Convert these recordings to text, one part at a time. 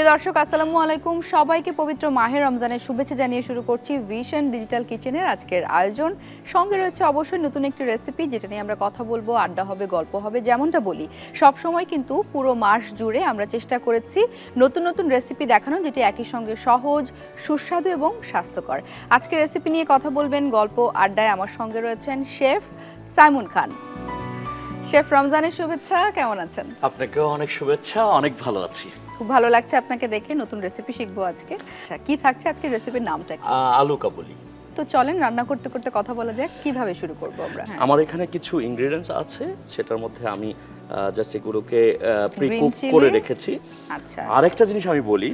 প্রিয় দর্শক আসসালামু আলাইকুম, সবাইকে পবিত্র মাহে রমজানের শুভেচ্ছা জানিয়ে শুরু করছি ভিশন ডিজিটাল কিচেনের আজকের আয়োজন। সঙ্গে রয়েছে অবশ্যই নতুন একটি রেসিপি যেটা নিয়ে আমরা কথা বলবো, আড্ডা হবে, গল্প হবে। যেমনটা বলি সব সময় কিন্তু পুরো মাস জুড়ে আমরা চেষ্টা করেছি নতুন নতুন রেসিপি দেখানো, যেটি একই সঙ্গে সহজ, সুস্বাদু এবং স্বাস্থ্যকর। আজকের রেসিপি নিয়ে কথা বলবেন, গল্প আড্ডায় আমার সঙ্গে রয়েছেন শেফ সাইমুন খান। শেফ, রমজানের শুভেচ্ছা, কেমন আছেন? আপনাকেও অনেক শুভেচ্ছা, অনেক ভালো আছি। খুব ভালো লাগছে আপনাকে দেখে। নতুন রেসিপি শিখবো আজকে। আচ্ছা, কি থাকছে আজকের রেসিপির নামটা কি? আলু কাবুলি। তো চলেন রান্না করতে করতে কথা বলা যাক, কিভাবে শুরু করব আমরা। আমার এখানে কিছু ইনগ্রেডিয়েন্টস আছে, সেটার মধ্যে আমি জাস্ট এগুলোকে প্রি Green কুক chili? করে রেখেছি। আচ্ছা, আরেকটা জিনিস আমি বলি,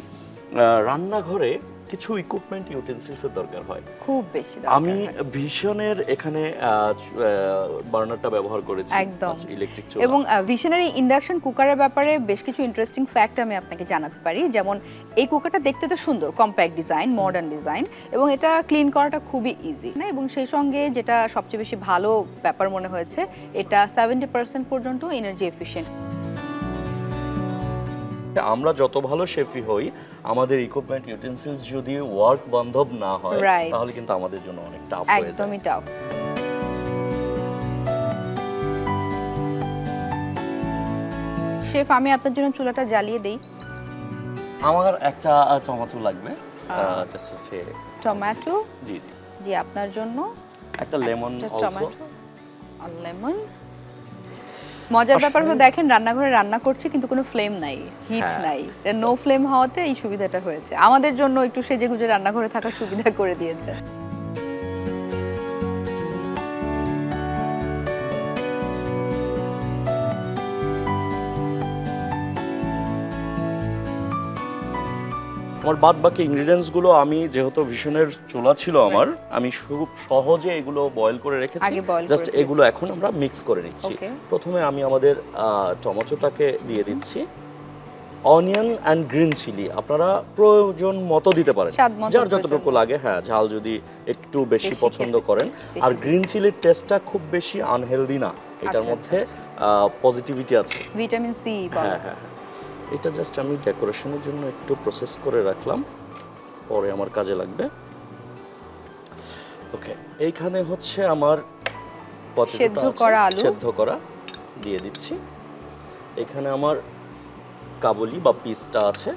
রান্নাঘরে কিছু ইকুইপমেন্ট ইউটেনসিলস এর দরকার হয়, খুব বেশি দরকার আমি হয়। ভিশনের এখানে বার্নারটা ব্যবহার করেছি, একদম। ইলেকট্রিক এবং ভিশনারি ইন্ডাকশন কুকারের ব্যাপারে বেশ কিছু ইন্টারেস্টিং ফ্যাক্ট আমি আপনাকে জানাতে পারি। যেমন এই কুকারটা দেখতে তো সুন্দর, কম্প্যাক্ট ডিজাইন, মডার্ন ডিজাইন, এবং এটা ক্লিন করাটা খুবই ইজি না। এবং সেই সঙ্গে যেটা সবচেয়ে বেশি ভালো ব্যাপার মনে হয়েছে, এটা 70% পর্যন্ত এনার্জি এফিশিয়েন্ট। আমরা যত ভালো শেফই হই, আমাদের ইকুইপমেন্ট ইউটেনসিলস যদি ওয়ার্ক বান্ধব না হয়, Right. তাহলে কিন্তু আমাদের জন্য অনেক টাফ হয়ে যায়। একদমই টাফ। শেফ, আমি আপনার জন্য চুলাটা জ্বালিয়ে দেই। আমার একটা টমেটো লাগবে, জাস্ট হচ্ছে টমেটো, জি জি আপনার জন্য একটা লেমন অলসো। টমেটো আর লেমন। মজার ব্যাপার হলো দেখেন, রান্নাঘরে রান্না করছি কিন্তু কোনো ফ্লেম নাই, হিট হ্যাঁ। নাই। নো ফ্লেম হওয়াতে এই সুবিধাটা হয়েছে আমাদের জন্য, একটু সেজেগুজে রান্নাঘরে থাকার সুবিধা করে দিয়েছে। আমার বাদ বাকি ইনগ্রেডিয়েন্টস গুলো আমি যেহেতু ভিশনের চুলা ছিল আমার, আমি খুব সহজে এগুলো বয়েল করে রেখেছি। আগে boil করে জাস্ট দিয়েছি। এগুলো এখন আমরা মিক্স করে নিচ্ছি। Okay. প্রথমে আমি আমাদের টমেটোটাকে দিয়ে দিচ্ছি, অনিয়ন অ্যান্ড গ্রিন চিলি আপনারা প্রয়োজন মতো দিতে পারেন, স্বাদ মতো যার প্রয়োজন যতটুকু মতো। লাগে। হ্যাঁ, ঝাল যদি একটু বেশি বেশি পছন্দ খেতে করেন। চাই, আর বেশি। গ্রিন চিলির টেস্টটা খুব বেশি আনহেলদি না, এটার আচ্ছা, মধ্যে পজিটিভিটি আছে। ভিটামিন সি হ্যাঁ হ্যাঁ, এটা জাস্ট আমি ডেকোরেশনের জন্য একটু প্রসেস করে রাখলাম, পরে আমার কাজে লাগবে। ওকে, এইখানে হচ্ছে আমার পটেটোটা সেদ্ধ আছে, করা আলু। সেদ্ধ করা দিয়ে দিচ্ছি। এখানে আমার কাবুলি বা পিসটা আছে।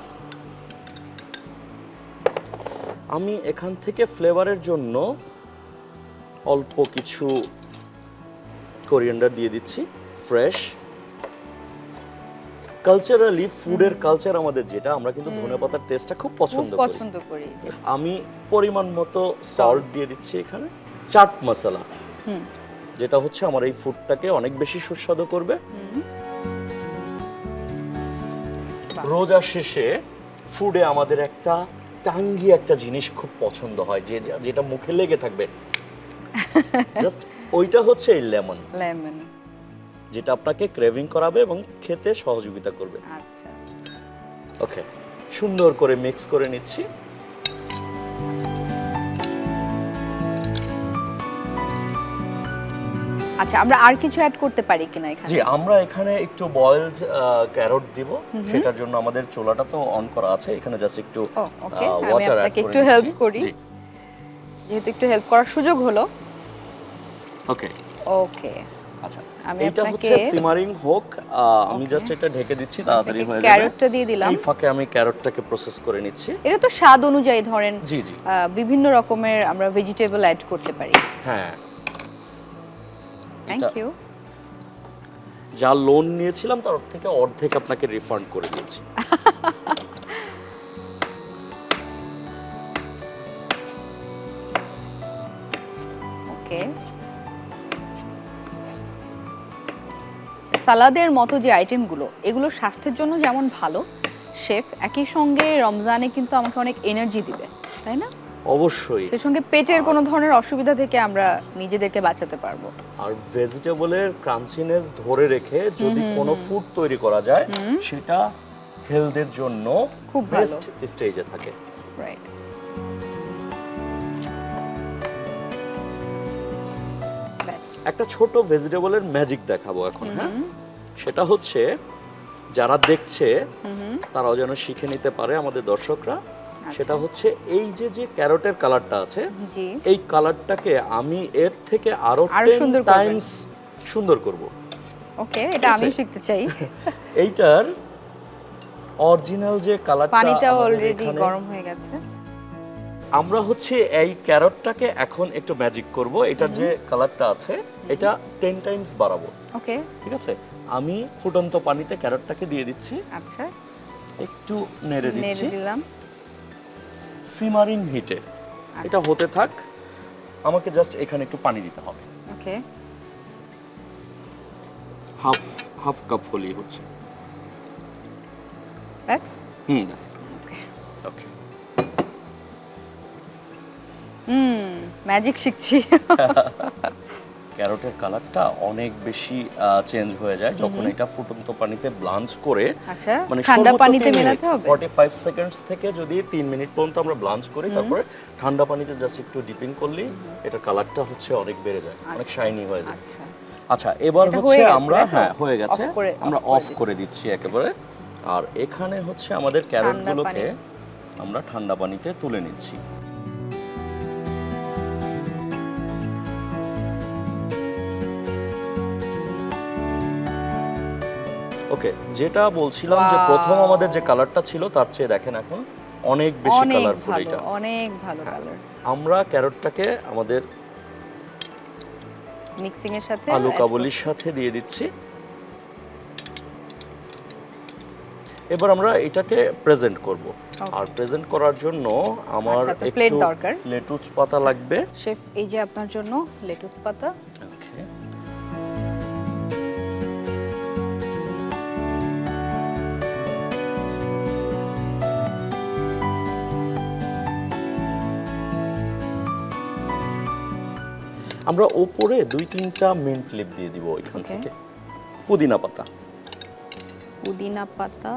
আমি এখান থেকে ফ্লেভারের জন্য অল্প কিছু কোরিয়ান্ডার দিয়ে দিচ্ছি, ফ্রেশ। কালচারালি ফুডের কালচার আমাদের যেটা, আমরা কিন্তু ধনেপাতার টেস্টটা খুব খুব পছন্দ করি। পছন্দ করি। আমি পরিমাণ মতো সল্ট দিয়ে দিচ্ছি এখানে, চাট মশলা, যেটা হচ্ছে আমার এই ফুডটাকে অনেক বেশি সুস্বাদু করবে। রোজার শেষে ফুডে আমাদের একটা টাঙ্গি একটা জিনিস খুব পছন্দ হয়, যেটা মুখে লেগে থাকবে, জাস্ট ওইটা হচ্ছে এই লেমন, লেমন। যেটা আপনাকে ক্রেভিং করাবে এবং খেতে সহযোগিতা করবে। আচ্ছা, ওকে, সুন্দর করে মিক্স করে নিচ্ছি। আচ্ছা, আমরা আর কিছু অ্যাড করতে পারি কিনা এখানে? জি, আমরা এখানে একটু বয়েলড ক্যারট দিব, সেটার জন্য আমাদের চুলাটা তো অন করা আছে। এখানে জাস্ট একটু ওকে, আমি ওয়াটার অ্যাড আপনাকে করে একটু হেল্প করি, জি, যেহেতু একটু হেল্প করার সুযোগ হলো। ওকে ওকে, আচ্ছা, আমি এটা আপনাকে হচ্ছে সিমারিং হোক, আমি Okay. জাস্ট এটা ঢেকে দিচ্ছি, তাড়াতাড়ি হয়ে যাবে। ক্যারটটা দিয়ে দিলাম। এই ফাঁকে আমি ক্যারটটাকে প্রসেস করে নিচ্ছি। এটা তো স্বাদ অনুযায়ী ধরেন জি জি, বিভিন্ন রকমের আমরা ভেজিটেবল অ্যাড করতে পারি। হ্যাঁ, থ্যাংক ইউ। যা লোন নিয়েছিলাম তার থেকে অর্ধেক আপনাকে রিফান্ড করে দিয়েছি। ওকে, সালাদের মতো যে আইটেমগুলো, এগুলো স্বাস্থ্যের জন্য যেমন ভালো শেফ, একই সঙ্গে রমজানে কিন্তু আমাকে অনেক এনার্জি দিবে, তাই না? অবশ্যই। সেই সঙ্গে পেটের কোনো ধরনের অসুবিধা থেকে আমরা নিজেদেরকে বাঁচাতে পারবো। আর ভেজিটেবলের ক্রাঞ্চিনেস ধরে রেখে যদি কোনো ফুড তৈরি করা যায়, সেটা হেলথের জন্য খুব ভালো। বেস্ট স্টেজে থাকে। রাইট। ব্যাস, একটা ছোট ভেজিটেবলের ম্যাজিক দেখাবো এখন। হ্যাঁ, সেটা হচ্ছে যারা দেখছে তারাও যেন শিখে নিতে পারে আমাদের দর্শকরা, সেটা হচ্ছে এই যে যে ক্যারটের কালারটা আছে, জি এই কালারটাকে আমি এর থেকে আরো আরো 10 সুন্দর করবেন। টাইমস সুন্দর করব। ওকে, এটা আমি শিখতে চাই। এইটার অরিজিনাল যে কালারটা, পানিটা আমাদের অলরেডি এখানে গরম হয়ে গেছে। আমরা হচ্ছে এই ক্যারটটাকে এখন একটু ম্যাজিক করব। এটার যে কালারটা আছে এটা 10 টাইমস বাড়াবো। ওকে, ঠিক আছে, আমি ফুটন্ত পানিতে ক্যারটটাকে দিয়ে দিচ্ছি, আচ্ছা একটু নেড়ে দিচ্ছি নেড়ে দিলাম। সিমারিং হিটে। এটা হতে থাক, আমাকে জাস্ট এখানে একটু পানি দিতে হবে। ওকে, হাফ কাপ হলেই হচ্ছে। ব্যাস। ব্যাস। ওকে, ওকে, ম্যাজিক শিখছি। ক্যারটের কালারটা অনেক বেশি চেঞ্জ হয়ে যায় যখন এটা ফুটন্ত পানিতে ব্লাঞ্চ করে, আচ্ছা, মানে ঠান্ডা সর্বোচ্চ পানিতে 3 মিনিট, মেলাতে হবে? 45 সেকেন্ডস থেকে যদি 3 মিনিট পর্যন্ত আমরা ব্লাঞ্চ করি, তারপরে ঠান্ডা পানিতে জাস্ট একটু ডিপিং করলেই এটার কালারটা হচ্ছে অনেক বেড়ে যায়, অনেক শাইনি হয়ে যায়। আচ্ছা, আচ্ছা, এবার সেটা হচ্ছে হয়ে গেছে, আমরা তাই তো? হয়ে গেছে, আমরা off অফ করে দিচ্ছি একেবারে। আর এখানে হচ্ছে আমাদের ক্যারটগুলোকে আমরা ঠান্ডা পানিতে তুলে নিচ্ছি। ওকে, যেটা বলছিলাম যে প্রথম আমাদের যে কালারটা ছিল তার চেয়ে দেখেন এখন অনেক বেশি অনেক কালারফুল ভালো, এটা। অনেক ভালো কালার। আমরা ক্যারটটাকে আমাদের মিক্সিং এর সাথে আলু add কাবুলির সাথে দিয়ে দিচ্ছি। এবার আমরা এটাকে প্রেজেন্ট করব। আর প্রেজেন্ট করার জন্য আমার আচ্ছা, আপনার প্লেট একটু দরকার। লেটুস পাতা লাগবে। শেফ, এই যে আপনার জন্য লেটুস পাতা। ওকে, আমরা ওপরে 2-3টা মিন্ট লিপ দিয়ে দিব এখান Okay. থেকে। পুদিনা পাতা, পুদিনা পাতা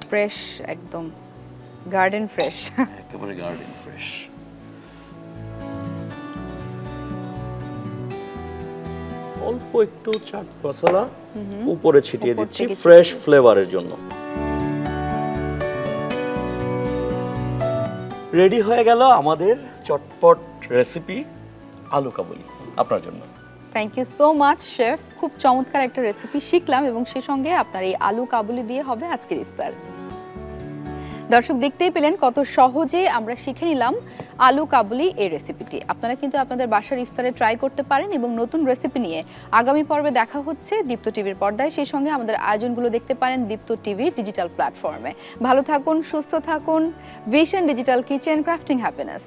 ফ্রেশ, একদম গার্ডেন ফ্রেশ। একেবারে গার্ডেন ফ্রেশ। অল্প একটু চাট মশলা উপরে ছিটিয়ে উপর দিচ্ছি থেকে ফ্রেশ ছিটিয়ে ফ্লেভারের জন্য। রেডি হয়ে গেল আমাদের চটপট রেসিপি আলু কাবুলি আপনার জন্য। Thank you so much chef, খুব চমৎকার একটা রেসিপি শিখলাম এবং সেই সঙ্গে আপনার এই আলু কাবুলি দিয়ে হবে আজকের ইফতার। দর্শক দেখতেই পেলেন কত সহজে আমরা শিখে নিলাম আলু কাবুলি এই রেসিপিটি। আপনারা কিন্তু আপনাদের বাসার ইফতারে ট্রাই করতে পারেন এবং নতুন রেসিপি নিয়ে আগামী পর্বে দেখা হচ্ছে দীপ্ত টিভির পর্দায়। সেই সঙ্গে আমাদের আয়োজনগুলো দেখতে পারেন দীপ্ত টিভির ডিজিটাল প্ল্যাটফর্মে। ভালো থাকুন, সুস্থ থাকুন। Vision digital kitchen, crafting happiness.